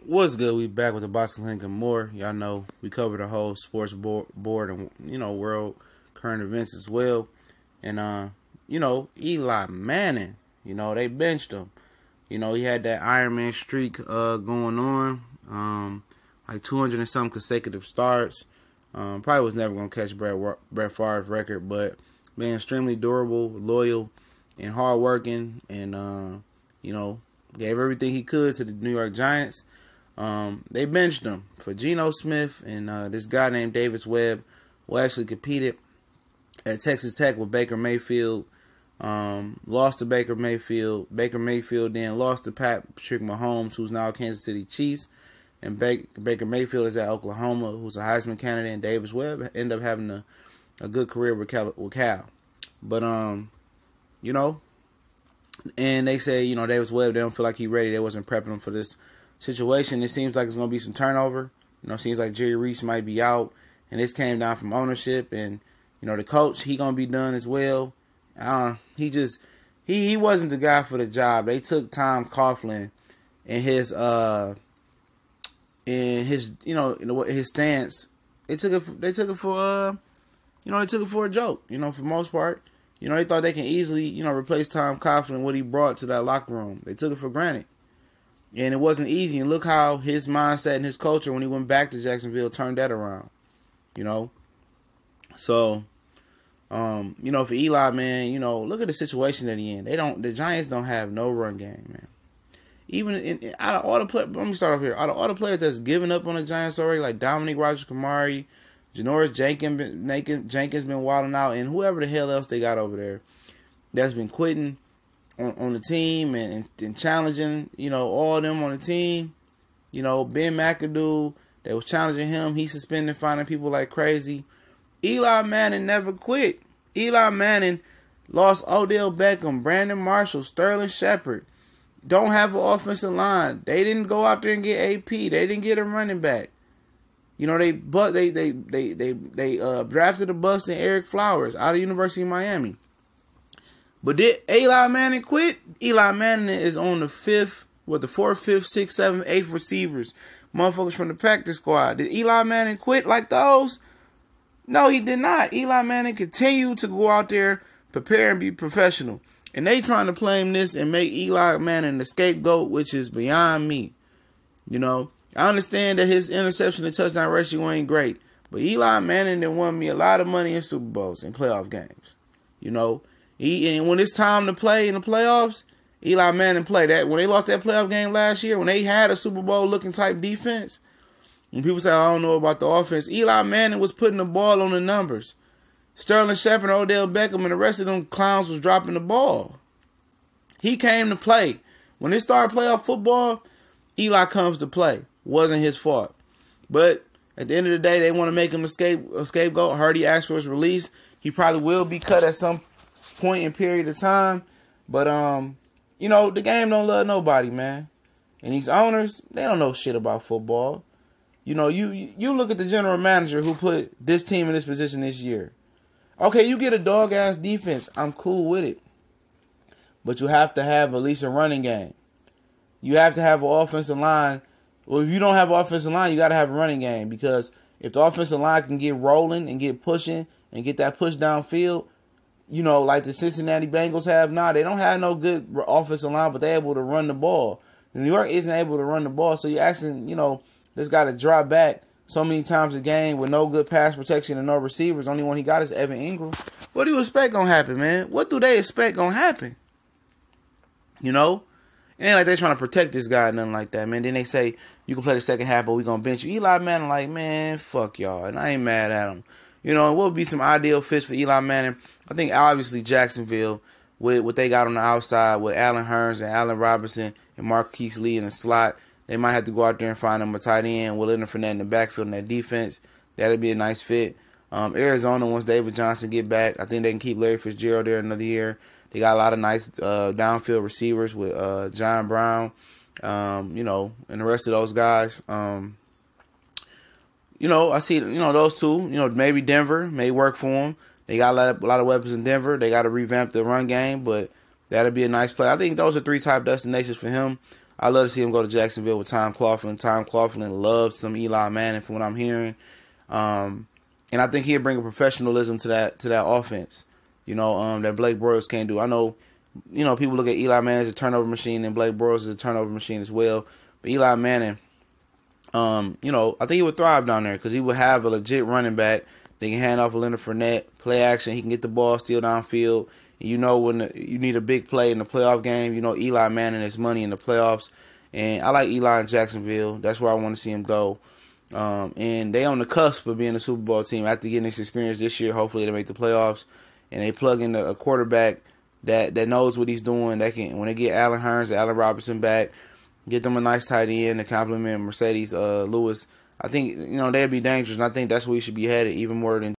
What's good? We back with the Boxing Link and more. Y'all know we cover the whole sports board and world current events as well. And Eli Manning, they benched him. He had that Iron Man streak going on, like 200 and some consecutive starts. Probably was never gonna catch Brett Favre's record, but being extremely durable, loyal, and hardworking, and gave everything he could to the New York Giants. They benched him for Geno Smith and this guy named Davis Webb, who actually competed at Texas Tech with Baker Mayfield. Lost to Baker Mayfield. Baker Mayfield then lost to Patrick Mahomes, who's now Kansas City Chiefs. And Baker Mayfield is at Oklahoma, who's a Heisman candidate. And Davis Webb ended up having a good career with Cal. But, and they say, Davis Webb, they don't feel like he's ready. They wasn't prepping him for this situation. It seems like it's going to be some turnover. It seems like Jerry Reese might be out. And this came down from ownership. And, the coach, he going to be done as well. He wasn't the guy for the job. They took Tom Coughlin and his stance. They took it for a joke. For the most part, they thought they can easily replace Tom Coughlin, what he brought to that locker room. They took it for granted, and it wasn't easy. And look how his mindset and his culture when he went back to Jacksonville turned that around. So. For Eli, man, look at the situation that he in. The Giants don't have no run game, man. Even out of all the players, let me start off here. Out of all the players that's given up on the Giants already, like Dominique Rodgers-Kamari, Janoris Jenkins been wilding out, and whoever the hell else they got over there that's been quitting on the team and challenging, all of them on the team. Ben McAdoo, they was challenging him. He suspended, finding people like crazy. Eli Manning never quit. Eli Manning lost Odell Beckham, Brandon Marshall, Sterling Shepard. Don't have an offensive line. They didn't go out there and get AP. They didn't get a running back. They drafted a bust in Eric Flowers out of University of Miami. But did Eli Manning quit? Eli Manning is on the fourth, fifth, sixth, seventh, eighth receivers. Motherfuckers from the practice squad. Did Eli Manning quit like those? No, he did not. Eli Manning continued to go out there, prepare, and be professional. And they trying to claim this and make Eli Manning the scapegoat, which is beyond me. I understand that his interception to touchdown ratio ain't great. But Eli Manning done won me a lot of money in Super Bowls and playoff games. And when it's time to play in the playoffs, Eli Manning played that. When they lost that playoff game last year, when they had a Super Bowl looking type defense, when people say, I don't know about the offense, Eli Manning was putting the ball on the numbers. Sterling Shepard, Odell Beckham, and the rest of them clowns was dropping the ball. He came to play. When they started playoff football, Eli comes to play. Wasn't his fault. But at the end of the day, they want to make him a scapegoat. Hardy asked for his release. He probably will be cut at some point in period of time. But, the game don't love nobody, man. And these owners, they don't know shit about football. You look at the general manager who put this team in this position this year. Okay, you get a dog-ass defense. I'm cool with it. But you have to have at least a running game. You have to have an offensive line. Well, if you don't have an offensive line, you got to have a running game. Because if the offensive line can get rolling and get pushing and get that push downfield, like the Cincinnati Bengals have now, they don't have no good offensive line, but they're able to run the ball. New York isn't able to run the ball, so you're asking, this got to drop back so many times a game with no good pass protection and no receivers. Only one he got is Evan Ingram. What do you expect gonna happen, man? What do they expect gonna happen? It ain't like they trying to protect this guy or nothing like that, man. Then they say, you can play the second half, but we gonna bench you. Eli Manning like, man, fuck y'all. And I ain't mad at him. And what would be some ideal fits for Eli Manning? I think obviously Jacksonville with what they got on the outside with Allen Hurns and Allen Robinson and Marquise Lee in the slot. They might have to go out there and find them a tight end, Will Leonard Fournette in the backfield in that defense. That'd be a nice fit. Arizona, once David Johnson get back, I think they can keep Larry Fitzgerald there another year. They got a lot of nice downfield receivers with John Brown, and the rest of those guys. I see, those two. Maybe Denver may work for them. They got a lot of weapons in Denver. They got to revamp the run game, but that'd be a nice play. I think those are three top destinations for him. I love to see him go to Jacksonville with Tom Coughlin. Tom Coughlin loves some Eli Manning from what I'm hearing. And I think he'll bring a professionalism to that offense, that Blake Bortles can't do. I know, people look at Eli Manning as a turnover machine and Blake Bortles as a turnover machine as well. But Eli Manning, I think he would thrive down there because he would have a legit running back. They can hand off a Leonard Fournette, play action. He can get the ball still downfield. When you need a big play in the playoff game, Eli Manning is money in the playoffs. And I like Eli in Jacksonville. That's where I want to see him go. And they on the cusp of being a Super Bowl team. After getting this experience this year, hopefully they make the playoffs. And they plug in a quarterback that knows what he's doing. That can, when they get Allen Hurns, Allen Robinson back, get them a nice tight end to complement Mercedes Lewis. I think, they'd be dangerous. And I think that's where we should be headed even more than